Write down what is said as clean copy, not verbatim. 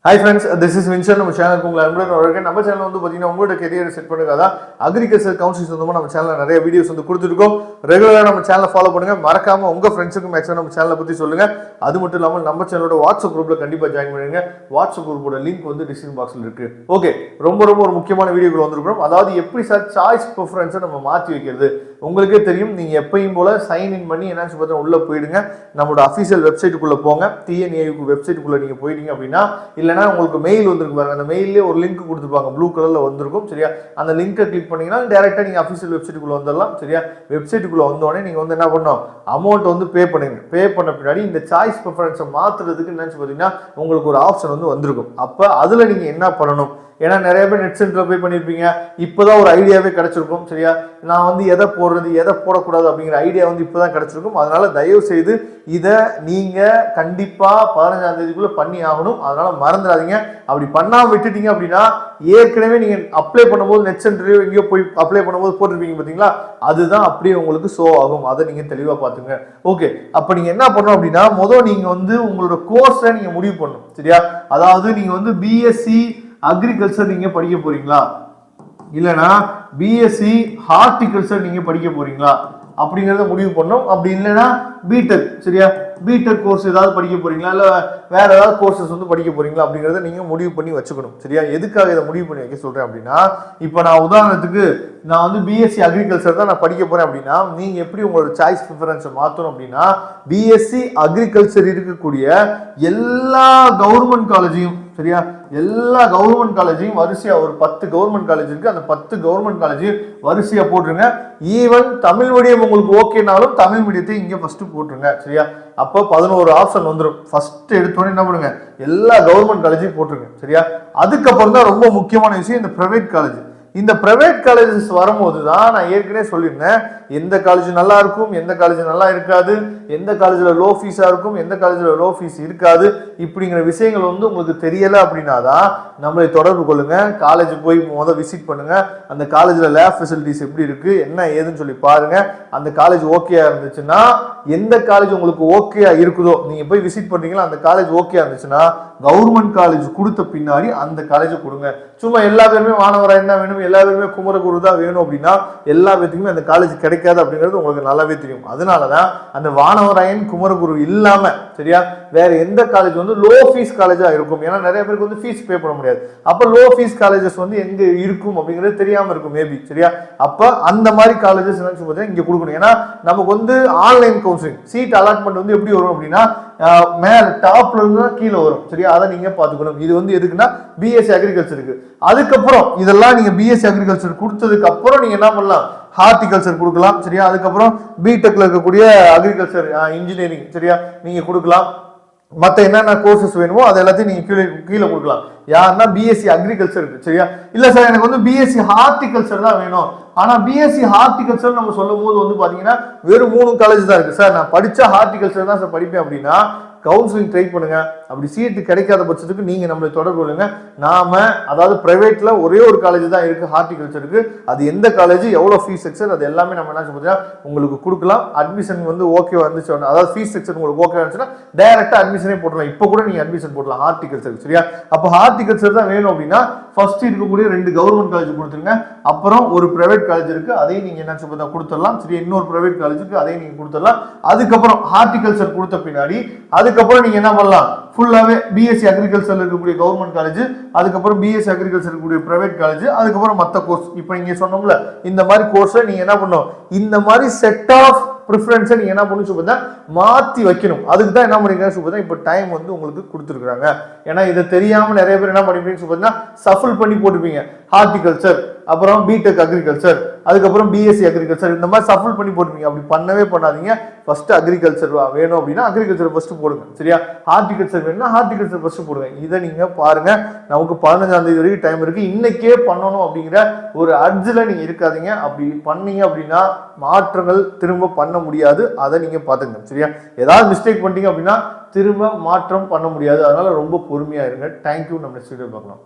Hi friends, this is Vincent. நம்ம சேனலுக்கு உங்களை அன்புடன் வரவேற்கிறேன். நம்ம சேனல் வந்து பாத்தீங்கன்னா உங்களோட கெரியரை செட் பண்ணுறதுக்காக அக்ரிகல்ச்சர் கவுன்சில் சொந்தமாக நம்ம சேனலில் நிறைய வீடியோஸ் வந்து கொடுத்துருக்கோம். ரெகுலராக நம்ம சேனலை ஃபாலோ பண்ணுங்க. மறக்காம உங்க ஃப்ரெண்ட்ஸுக்கும் மேக்ஸிமம் நம்ம சேனலை பற்றி சொல்லுங்க. அது மட்டும் இல்லாமல் நம்ம சேனலோட வாட்ஸ்அப் குரூப்ல கண்டிப்பாக ஜாயின் பண்ணுங்க. வாட்ஸ்அப் குரூப்போட லிங்க் வந்து டிஸ்கிரிப்ஷன் பாக்ஸில் இருக்கு. ஓகே, ரொம்ப ஒரு முக்கியமான வீடியோக்கள் வந்திருக்கிறோம். அதாவது எப்படி சார் சாய்ஸ் ப்ரிஃபரன்ஸை நம்ம மாற்றி வைக்கிறது. உங்களுக்கே தெரியும், நீங்க எப்பயும் போல சைன் இன் பண்ணி என்ன பார்த்தா உள்ள போயிடுங்க. நம்மளோட அஃபீஷியல் வெப்சைட்டுக்குள்ள போங்க. TNAU வெப்சைட்டுக்குள்ள நீங்க போயிட்டீங்க அப்படின்னா, இல்லைன்னா உங்களுக்கு மெயில் வந்துருக்கு பாருங்க. அந்த மெயிலே ஒரு லிங்க் கொடுத்துருப்பாங்க, ப்ளூ கலர்ல வந்திருக்கும். சரியா, அந்த லிங்கை கிளிக் பண்ணீங்கன்னா டைரக்டா நீங்க அஃபீஷியல் வெப்சைட்டுக்குள்ள வந்துடலாம். சரியா, வெப்சைட்டுக்குள்ள வந்தோடனே நீங்க வந்து என்ன பண்ணணும், அமௌண்ட் வந்து பே பண்ணுங்க. பே பண்ண பின்னாடி இந்த சாய்ஸ் ப்ரிஃபரன்ஸை மாத்துறதுக்கு என்னன்னு பார்த்தீங்கன்னா உங்களுக்கு ஒரு ஆப்ஷன் வந்து வந்திருக்கும். அப்ப அதுல நீங்க என்ன பண்ணணும், ஏன்னா நிறைய பேர் நெட் சென்டர்ல போய் பண்ணியிருப்பீங்க. இப்போதான் ஒரு ஐடியாவே கிடைச்சிருக்கும். சரியா, நான் வந்து எதை போடுறது எதை போடக்கூடாது அப்படிங்கிற ஐடியா வந்து இப்போதான் கிடைச்சிருக்கும். அதனால தயவு செய்து இதை நீங்க கண்டிப்பா 15ஆம் தேதிக்குள்ள பண்ணி ஆகணும். அதனால மறந்துடாதீங்க. அப்படி பண்ணாம விட்டுட்டீங்க அப்படின்னா, ஏற்கனவே நீங்க அப்ளை பண்ணும்போது நெட் சென்டர்லயோ எங்கேயோ போய் அப்ளை பண்ணும்போது போட்டிருப்பீங்க பாத்தீங்களா, அதுதான் அப்படியே உங்களுக்கு ஷோ ஆகும். அதை நீங்க தெளிவா பாத்துங்க. ஓகே, அப்ப நீங்க என்ன பண்ணணும் அப்படின்னா, முதல் நீங்க வந்து உங்களோட கோர்ஸை நீங்க முடிவு பண்ணணும். சரியா, அதாவது நீங்க வந்து பிஎஸ்சி அக்ரிகல்ச்சர் நீங்க படிக்க போறீங்களா, இல்லனா பிஎஸ்சி ஹார்டிகல்ச்சர் நீங்க படிக்க போறீங்களா அப்படிங்கறத முடிவு பண்ணணும். அப்படி இல்லைன்னா பிடெக், சரியா, பிடெக் கோர்ஸ் ஏதாவது படிக்க போறீங்களா, இல்ல வேற ஏதாவது கோர்சஸ் வந்து படிக்க போறீங்களா அப்படிங்கறத நீங்க முடிவு பண்ணி வச்சுக்கணும். சரியா, எதுக்காக இதை முடிவு பண்ணி வைக்க சொல்றேன் அப்படின்னா, இப்போ நான் உதாரணத்துக்கு நான் வந்து பிஎஸ்சி அக்ரிகல்ச்சர் தான் நான் படிக்க போறேன் அப்படின்னா, நீங்க எப்படி உங்களோட சாய்ஸ் ப்ரிஃபரன்ஸை மாத்தணும் அப்படின்னா, பிஎஸ்சி அக்ரிகல்ச்சர் இருக்கக்கூடிய எல்லா கவர்மெண்ட் காலேஜையும், சரியா, எல்லா கவர்மெண்ட் காலேஜையும் வரிசையா ஒரு 10 கவர்மெண்ட் காலேஜ் இருக்கு, அந்த 10 கவர்மெண்ட் காலேஜையும் வரிசையா போட்டுருங்க. ஈவன் தமிழ் மீடியம் உங்களுக்கு ஓகேனாலும் தமிழ் மீடியத்தை இங்க ஃபர்ஸ்ட் போட்டுருங்க. சரியா, அப்போ 11 ஆப்ஷன் வந்துடும். ஃபர்ஸ்ட் எடுத்தோடனே என்ன பண்ணுங்க, எல்லா கவர்மெண்ட் காலேஜையும் போட்டுருங்க. சரியா, அதுக்கப்புறம் தான் ரொம்ப முக்கியமான விஷயம் இந்த பிரைவேட் காலேஜ். இந்த பிரைவேட் காலேஜஸ் வரும்போது தான் நான் ஏற்கனவே சொல்லியிருந்தேன், எந்த காலேஜ் நல்லா இருக்கும், எந்த காலேஜ் நல்லா இருக்காது, எந்த காலேஜில் லோ ஃபீஸாக இருக்கும், எந்த காலேஜில் லோ ஃபீஸ் இருக்காது, இப்படிங்கிற விஷயங்கள் வந்து உங்களுக்கு தெரியலை அப்படின்னா தான் நம்மளை தொடர்பு கொள்ளுங்க. காலேஜ் போய் விசிட் பண்ணுங்க. அந்த காலேஜில் லேப் ஃபெசிலிட்டிஸ் எப்படி இருக்கு, என்ன ஏதுன்னு சொல்லி பாருங்க. அந்த காலேஜ் ஓகேயா இருந்துச்சுன்னா, எந்த காலேஜ் உங்களுக்கு ஓகேயா இருக்குதோ நீங்க போய் விசிட் பண்றீங்களா, அந்த காலேஜ் ஓகேயா இருந்துச்சுன்னா கவர்மெண்ட் காலேஜ் கொடுத்த பின்னாடி அந்த காலேஜ் கொடுங்க. சும்மா எல்லா பேருமே மாணவராக தான் வேணும், எல்லா பேருமே குமரகுரு தான் வேணும் அப்படின்னா எல்லா பேருக்குமே அந்த காலேஜ் கிடைக்காது அப்படிங்கிறது உங்களுக்கு நல்லாவே தெரியும். அதனாலதான் அந்த வானவராயன் குமரகுரு இல்லாம, சரியா, வேற எந்த காலேஜ் வந்து லோ ஃபீஸ் காலேஜா இருக்கும். ஏன்னா நிறைய பேருக்கு வந்து ஃபீஸ் பே பண்ண முடியாது. அப்ப லோ ஃபீஸ் காலேஜஸ் வந்து எங்க இருக்கும் அப்படிங்கிறது தெரியாம இருக்கும் மேபி. சரியா, அப்ப அந்த மாதிரி காலேஜஸ் இங்க கொடுக்கணும். ஏன்னா நமக்கு வந்து ஆன்லைன் கவுன்சிலிங் சீட் அலாட்மெண்ட் வந்து எப்படி வரும் அப்படின்னா, மேல டாப்ல இருந்து கீழே வரும். சரியா, அதை நீங்க பாத்துக்கணும். இது வந்து எதுக்குன்னா பிஎஸ்சி அக்ரிகல்ச்சருக்கு. அதுக்கப்புறம் இதெல்லாம் நீங்க பிஎஸ்சி அக்ரிகல்ச்சர் கொடுத்ததுக்கு அப்புறம் நீங்க என்ன பண்ணலாம், ஹார்டிகல்ச்சர் கொடுக்கலாம். சரியா, அதுக்கப்புறம் பிடெக்ல இருக்கக்கூடிய அக்ரிகல்ச்சர் இன்ஜினியரிங், சரியா, நீங்க கொடுக்கலாம். மற்ற என்னென்ன கோர்சஸ் வேணுமோ அது எல்லாத்தையும் நீங்க கீழே கொடுக்கலாம். யாருன்னா பிஎஸ்சி அக்ரிகல்ச்சர் இருக்கு. சரியா, இல்ல சார் எனக்கு வந்து பிஎஸ்சி ஹார்டிகல்ச்சர் தான் வேணும். ஆனா பிஎஸ்சி ஹார்டிகல்ச்சர் நம்ம சொல்லும் போது வந்து பாத்தீங்கன்னா வெறும் 3 காலேஜ் தான் இருக்கு சார், நான் படிச்ச ஹார்டிகல்ச்சர் தான் சார் படிப்பேன் அப்படின்னா கவுன்சிலிங் ட்ரை பண்ணுங்க. அப்படி சீட்டு கிடைக்காத பட்சத்துக்கு நீங்க நம்மளை தொடர்பு கொள்ளுங்க. நாம அதாவது பிரைவேட்ல ஒரே ஒரு காலேஜ் தான் இருக்கு ஹார்டிகல்ச்சருக்கு. அது எந்த காலேஜ், எவ்வளவு ஃபீஸ் ஸ்ட்ரக்சர், அது எல்லாமே நம்ம என்ன சொல்றோம் உங்களுக்கு கொடுக்கலாம். அட்மிஷன் வந்து ஓகே வந்துச்சு, அதாவது ஃபீஸ் ஸ்ட்ரக்சர் உங்களுக்கு ஓகே வந்துச்சுன்னா டைரக்டா அட்மிஷனே போடலாம். இப்போ கூட நீங்க அட்மிஷன் போடலாம் ஹார்டிகல்ச்சருக்கு. சரியா, அப்போ ஹார்டிகல்ச்சர் தான் வேணும் அப்படின்னா ஃபர்ஸ்ட் இருக்கக்கூடிய 2 கவர்மெண்ட் காலேஜ் கொடுத்துருங்க. அப்புறம் ஒரு பிரைவேட் காலேஜ் இருக்கு, அதையும் நீங்க என்ன சொல்றதா கொடுத்துடலாம். சரி, இன்னொரு பிரைவேட் காலேஜுக்கு அதையும் நீங்க கொடுத்துடலாம். அதுக்கப்புறம் ஹார்டிகல்ச்சர் கொடுத்த பின்னாடி அதுக்கப்புறம் நீங்க என்ன பண்ணலாம், ஃபுல்லாவே பிஎஸ்சி அக்ரிகல்ச்சர்ல இருக்கக்கூடிய கவர்மெண்ட் காலேஜ், அதுக்கப்புறம் பிஎஸ்சி அக்ரிகல்ச்சர் இருக்கக்கூடிய பிரைவேட் காலேஜ், அதுக்கப்புறம் மற்ற கோர்ஸ். இப்போ நீங்க சொன்னோம்ல இந்த மாதிரி கோர்ஸை நீங்க என்ன பண்ணணும், இந்த மாதிரி செட் ஆஃப் ப்ரிஃபரன்ஸை நீங்க என்ன பண்ணு சொல்லுங்க மாத்தி வைக்கணும். அதுக்கு தான் என்ன பண்ணீங்க சொல்லுங்க, இப்போ டைம் வந்து உங்களுக்கு கொடுத்துருக்காங்க. ஏன்னா இதை தெரியாம நிறைய பேர் என்ன பண்ணிப்பீங்க சொல்லுங்க, சஃபிள் பண்ணி போட்டுப்பீங்க. ஹார்டிகல்ச்சர், அப்புறம் பிடெக் அக்ரிகல்ச்சர், அதுக்கப்புறம் பிஎஸ்சி அக்ரிகல்ச்சர், இந்த மாதிரி சஃபிள் பண்ணி போட்டுப்பீங்க. அப்படி பண்ணவே பண்ணாதீங்க. ஃபர்ஸ்ட் அக்ரிகல்ச்சர் வேணும் அப்படின்னா அக்ரிகல்ச்சர் ஃபர்ஸ்ட் போடுங்க. சரியா, ஹார்டிகல்ச்சர் வேணும்னா ஹார்டிகல்ச்சர் ஃபர்ஸ்ட் போடுங்க. இதை நீங்க பாருங்க. நமக்கு 15ஆம் தேதி வரைக்கும் டைம் இருக்கு. இன்னைக்கே பண்ணணும் அப்படிங்கிற ஒரு அர்ஜில நீங்க இருக்காதீங்க. அப்படி பண்ணீங்க அப்படின்னா மாற்றங்கள் திரும்ப பண்ண முடியாது. அதை நீங்க பாத்துங்க. சரியா, ஏதாவது மிஸ்டேக் பண்ணிட்டீங்க அப்படின்னா திரும்ப மாற்றம் பண்ண முடியாது. அதனால ரொம்ப பொறுமையா இருங்க. தேங்க்யூ. நம்ம நெக்ஸ்ட் வீடியோ பார்க்கலாம்.